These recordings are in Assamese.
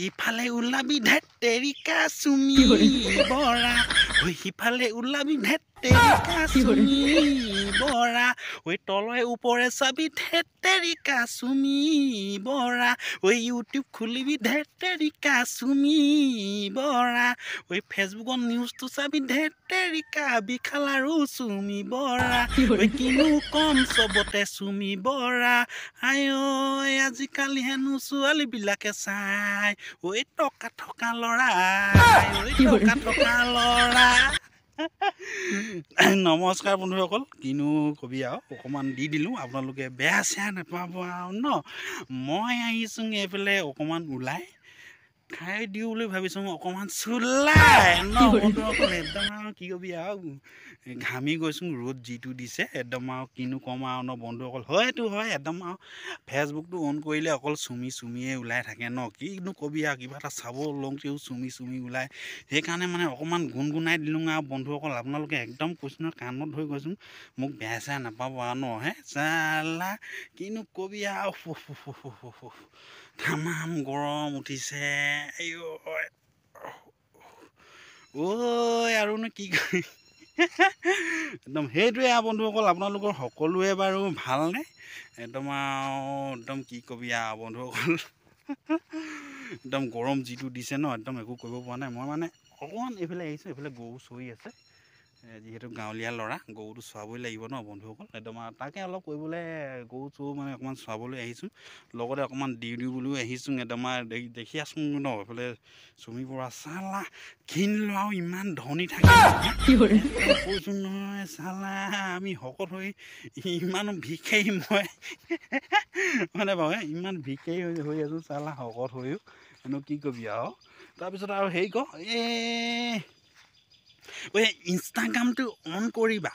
ইফালে ওলাবি ধেতেৰিকা চুমি বৰা ঐ সিফালে ওলাবি ধেতেৰিকা চুমি বৰা ঐ তলে ওপৰে চাবি ধেতেৰিকা চুমি বৰা ঐ ইউটিউব খুলিবি ধেতেৰিকা চুমি বৰা ঐ ফেচবুকত নিউজটো চাবি ধেতেৰিকা বিশাল আৰু চুমি বৰা ঐ কিনো কম চবতে চুমি বৰা আই ঐ আজিকালি হেনো ছোৱালীবিলাকে চাই ঐ টকা থকা ল'ৰা টকা থকা ল'ৰা নমস্কাৰ বন্ধুসকল কিনো কবি আৰু অকণমান দি দিলোঁ আপোনালোকে বেয়া চেয়া নাপাব আৰু ন মই আহিছোঁ এইফালে অকণমান ওলাই খাই দিওঁ বুলি ভাবিছোঁ অকণমান চোলাই ন বন্ধুসকল একদম আৰু কি কবি আৰু ঘামি গৈছোঁ ৰ'দ যিটো দিছে একদম আৰু কিনো ক'ম আৰু ন বন্ধুসকল হয়তো হয় একদম আৰু ফেচবুকটো অন কৰিলে অকল চুমিয়ে ওলাই থাকে ন কিনো কবি আৰু কিবা এটা চাব লওঁতেও চুমি ওলাই সেইকাৰণে মানে অকণমান গুণগুণাই দিলোঁ আৰু বন্ধুসকল আপোনালোকে একদম কৈছোঁ নহয় কাণত ধৰি গৈছোঁ মোক বেয়া চেয়া নাপাব আৰু ন হে চালা কিনো কবি আৰু তামাম গৰম উঠিছে ঐ আৰুনো কি কৰি একদম সেইটোৱে আৰু বন্ধুসকল আপোনালোকৰ সকলোৱে বাৰু ভালনে একদম আৰু একদম কি কবি আৰু বন্ধুসকল একদম গৰম যিটো দিছে ন একদম একো কৰিব পৰা নাই মই মানে অকণমান এইফালে আহিছোঁ এইফালে গৰু চৰি আছে যিহেতু গাঁৱলীয়া ল'ৰা গৰুটো চৰাবই লাগিব ন বন্ধুসকল একদম তাকে অলপ কৰিবলৈ গৰু চৰু মানে অকণমান চৰাবলৈ আহিছোঁ লগতে অকণমান দিওঁ বুলিও আহিছোঁ একদম দেখি আছোঁ ন এইফালে চুমি পৰা চালা ক্ষীণ ল'ৰাও ইমান ধনী থাকে কৈছোঁ নহয় চালা আমি শকত হৈ ইমানো ভিক্ষাৰী মই মানে বাৰু ইমান ভিক্ষাৰী হৈ আছোঁ চালা শকত হৈও এনেও কি কবি আৰু তাৰপিছত আৰু হেৰি ক ইনষ্টাগ্ৰামটো অন কৰিবা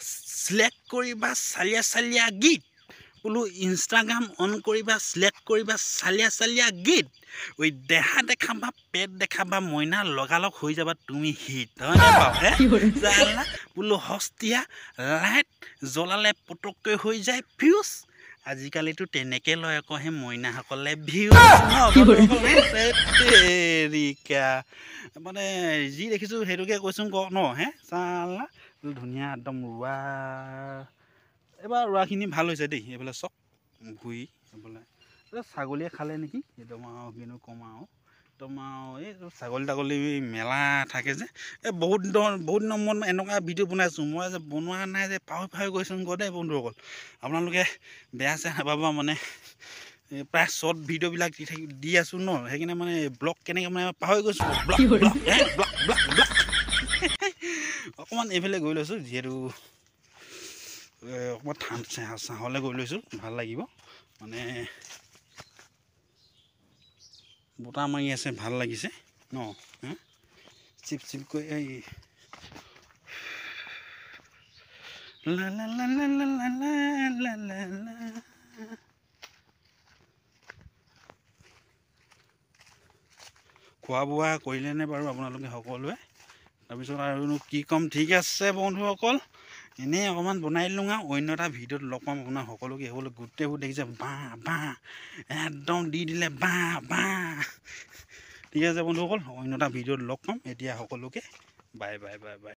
চিলেক্ট কৰিবা চালিয়া গীত বোলো ইনষ্টাগ্ৰাম অন কৰিবা চিলেক্ট কৰিবা চালিয়া গীত ঐ দেহা দেখাবা পেট দেখাবা মইনা লগালগ হৈ যাবা তুমি হিট হয়নে বাৰু চালা বোলো সস্তীয়া লাইট জ্বলালে পটককৈ হৈ যায় ফিউজ আজিকালিতো তেনেকৈ লয় আকৌ সেই মইনাসকলে ভিউজ মানে যি দেখিছোঁ সেইটোকে কৈছোঁ ক ন হে চালা ধুনীয়া একদম ৰোৱা এইবাৰ ৰোৱাখিনি ভাল হৈছে দেই এইফালে চব ভুই এইফালে ছাগলীয়ে খালে নেকি একদম আৰু কিনো কম আৰু একদম আৰু এই ছাগলী মেলা থাকে যে এই বহুত দিনৰ মূৰত এনেকুৱা ভিডিঅ' বনাইছোঁ মই যে বনোৱা নাই যে পাহৰি গৈছোঁ দেই বন্ধুসকল আপোনালোকে বেয়া চেয়া নাপাবা মানে প্ৰায় শ্বৰ্ট ভিডিঅ'বিলাক দি আছোঁ ন সেইকাৰণে মানে ব্লগ কেনেকৈ মানে পাহৰি গৈছোঁ ব্লগ অকণমান এইফালে গৈ লৈছোঁ যিহেতু অকণমান ছাঁহলৈ গৈ লৈছোঁ ভাল লাগিব মানে বতাহ মাৰি আছে ভাল লাগিছে ন চিপকৈ এই খোৱা বোৱা কৰিলেনে বাৰু আপোনালোকে সকলোৱে তাৰপিছত আৰুনো কি ক'ম ঠিক আছে বন্ধুসকল এনেই অকণমান বনাই দিলোঁ আৰু অন্য এটা ভিডিঅ'ত লগ পাম আপোনাৰ সকলোকে সেইবোৰ গোটেইবোৰ দেখিছে বাঁহ একদম দি দিলে বাঁহ ঠিক আছে বন্ধুসকল অন্য এটা ভিডিঅ'ত লগ পাম এতিয়া সকলোকে বাই